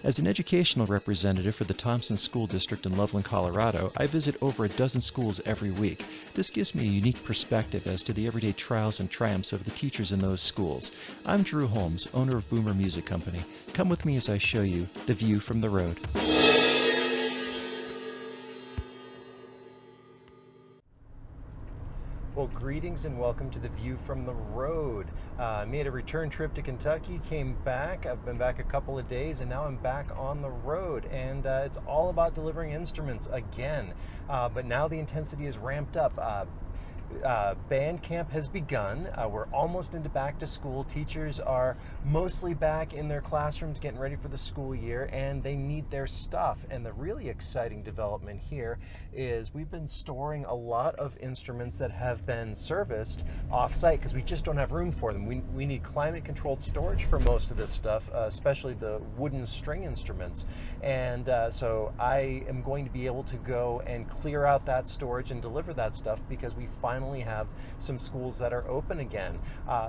As an educational representative for the Thompson School District in Loveland, Colorado, I visit over a dozen schools every week. This gives me a unique perspective as to the everyday trials and triumphs of the teachers in those schools. I'm Drew Holmes, owner of Boomer Music Company. Come with me as I show you the view from the road. Well, greetings and welcome to the View from the Road. I made a return trip to Kentucky, came back. I've been back a couple of days, and now I'm back on the road. And it's all about delivering instruments again. But now the intensity is ramped up. Band camp has begun. We're almost into back to school. Teachers are mostly back in their classrooms getting ready for the school year, and they need their stuff. And the really exciting development here is we've been storing a lot of instruments that have been serviced off-site because we just don't have room for them. We need climate-controlled storage for most of this stuff, especially the wooden string instruments. And so I am going to be able to go and clear out that storage and deliver that stuff because we finally have some schools that are open again.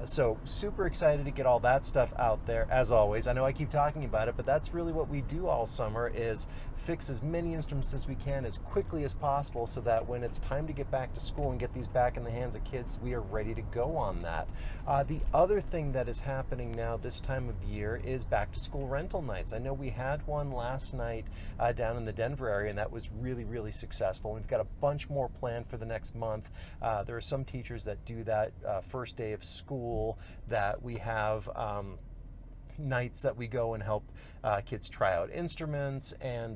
So super excited to get all that stuff out there. As always, I know I keep talking about it, but that's really what we do all summer, is fix as many instruments as we can as quickly as possible so that when it's time to get back to school and get these back in the hands of kids, we are ready to go on that. The other thing that is happening now this time of year is back to school rental nights. I know we had one last night down in the Denver area, and that was really, really successful. We've got a bunch more planned for the next month. There are some teachers that do that first day of school, that we have nights that we go and help kids try out instruments and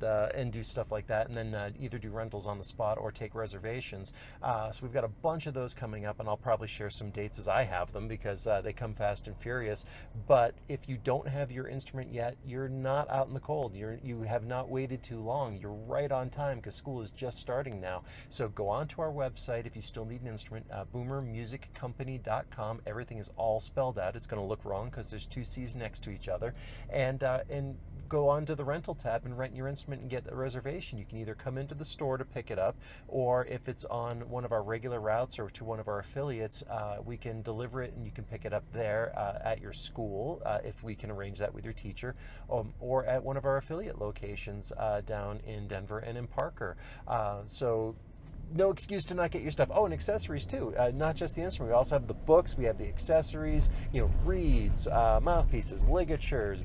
do stuff like that, and then either do rentals on the spot or take reservations. So we've got a bunch of those coming up, and I'll probably share some dates as I have them because they come fast and furious. But if you don't have your instrument yet, you're not out in the cold. You have not waited too long. You're right on time because school is just starting now. So go on to our website if you still need an instrument, boomermusiccompany.com. Everything is all spelled out. It's going to look wrong because there's two C's next to each other, and go on to the rental tab and rent your instrument and get a reservation. You can either come into the store to pick it up, or if it's on one of our regular routes or to one of our affiliates, we can deliver it and you can pick it up there at your school if we can arrange that with your teacher, or at one of our affiliate locations down in Denver and in Parker. So no excuse to not get your stuff. Oh, and accessories too. Not just the instrument. We also have the books. We have the accessories. Reeds, mouthpieces, ligatures,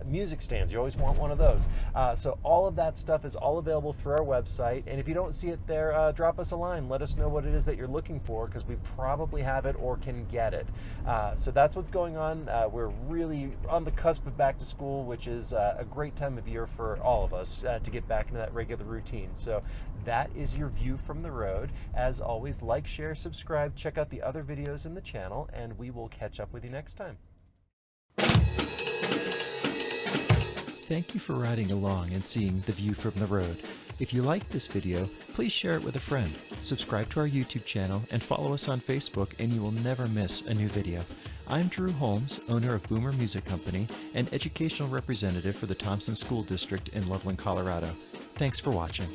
music stands. You always want one of those. So all of that stuff is all available through our website. And if you don't see it there, drop us a line. Let us know what it is that you're looking for, because we probably have it or can get it. So that's what's going on. We're really on the cusp of back to school, which is a great time of year for all of us to get back into that regular routine. So that is your view from the road. As always, like, share, subscribe, check out the other videos in the channel, and we will catch up with you next time. Thank you for riding along and seeing the view from the road. If you liked this video, please share it with a friend. Subscribe to our YouTube channel and follow us on Facebook, and you will never miss a new video. I'm Drew Holmes, owner of Boomer Music Company and educational representative for the Thompson School District in Loveland, Colorado. Thanks for watching.